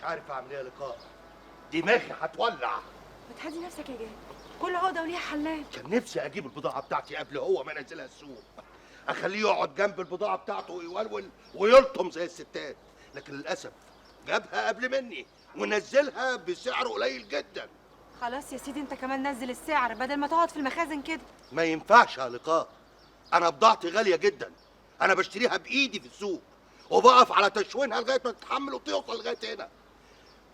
عارف اعمل ايه يا لقاء، دماغي هتولع. ما تهدي نفسك يا جاد، كل عقده وليها حلال. كان نفسي اجيب البضاعه بتاعتي قبل هو ما ينزلها السوق، اخليه يقعد جنب البضاعه بتاعته ويولول ويلطم زي الستات، لكن للاسف جابها قبل مني ونزلها بسعر قليل جدا. خلاص يا سيدي، انت كمان نزل السعر بدل ما تقعد في المخازن كده. ما ينفعش يا لقاء، انا بضاعتي غاليه جدا، انا بشتريها بايدي في السوق وبقف على تشوينها لغايه ما تتحمل وتوصل لغايه هنا.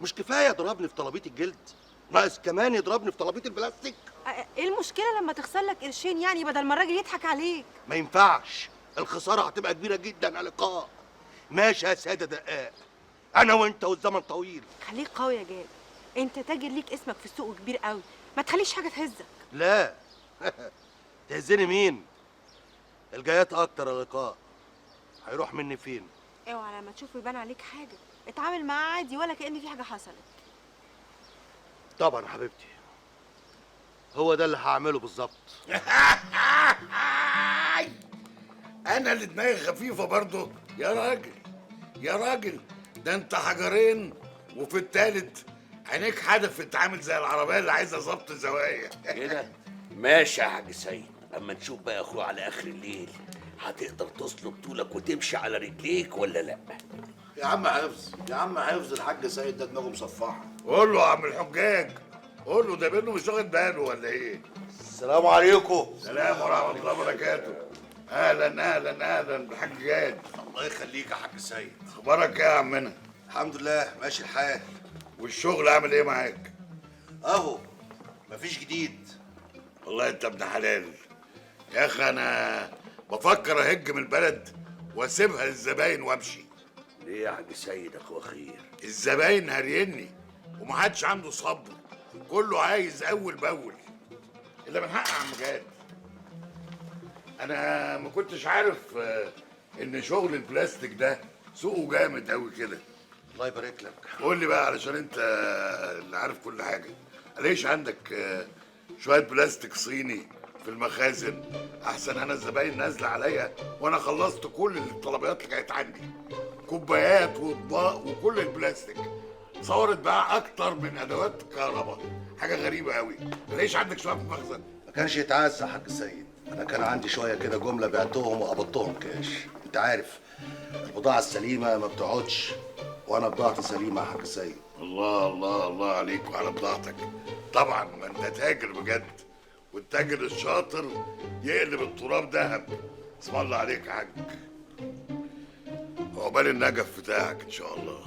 مش كفايه يضربني في طلبيه الجلد، ناقص كمان يضربني في طلبيه البلاستيك. ايه المشكله لما تخسر لك قرشين يعني بدل ما الراجل يضحك عليك؟ ما ينفعش، الخساره هتبقى كبيره جدا يا لقاء. ماشي يا ساده دقاق، انا وانت والزمن طويل. خليك قوي يا جاد، انت تاجر ليك اسمك في السوق كبير قوي، ما تخليش حاجه تهزك. لا تهزني مين؟ الجايات اكتر يا لقاء، هيروح مني فين؟ اوعى لما تشوفه يبان عليك حاجه، اتعامل معاه عادي ولا كأن في حاجه حصلت. طبعا حبيبتي، هو ده اللي هعمله بالظبط. انا اللي دماغي خفيفه برضه يا راجل، يا راجل، ده انت حجرين وفي التالت عينيك حدفت عامل زي العربيه اللي عايزه ظبط زوايا. كده ماشي يا حاج سيد، اما نشوف بقى يا اخويا على اخر الليل هتقدر تصلب طولك وتمشي على رجليك ولا لا؟ يا عم حفظ، يا عم حفظ، الحاج سيد ده دماغه مصفحه. قول له يا عم الحجاج، قول له ده بينه مش واخد باله ولا ايه؟ السلام عليكم. سلام ورحمه الله وبركاته. اهلا اهلا اهلا بالحاج جاد. الله يخليك يا حاج سيد. اخبارك ايه يا عمنا؟ الحمد لله ماشي الحال. والشغل عامل ايه معاك؟ اهو مفيش جديد. والله انت ابن حلال يا اخي، انا بفكر اهج من البلد واسيبها للزباين وامشي. ليه يا حاج سيد اخو خير؟ الزباين هريني ومحدش عنده صبر، كله عايز اول باول. الا من حق يا عم جاد، انا ما كنتش عارف ان شغل البلاستيك ده سوقه جامد قوي كده. الله يبارك لك. قول لي بقى علشان انت اللي عارف كل حاجه، ليش عندك شويه بلاستيك صيني في المخازن احسن؟ انا الزباين نازله عليا وانا خلصت كل الطلبيات اللي كانت عندي، كوبايات واطباق وكل البلاستيك. صورت بقى اكتر من ادوات كهرباء، حاجه غريبه قوي. ليش عندك شويه في المخزن؟ ما كانش يتعز يا حاج سيد، انا كان عندي شويه كده جمله بعتهم وقبضتهم كاش. انت عارف البضاعه السليمه ما بتقعدش، وانا بضاعتي سليمه يا حاج سيد. الله الله الله عليك وعلى بضاعتك. طبعا ما انت تاجر بجد، والتاجر الشاطر يقلب التراب ذهب. اسم الله عليك يا حاج، عقبال النجف بتاعك ان شاء الله.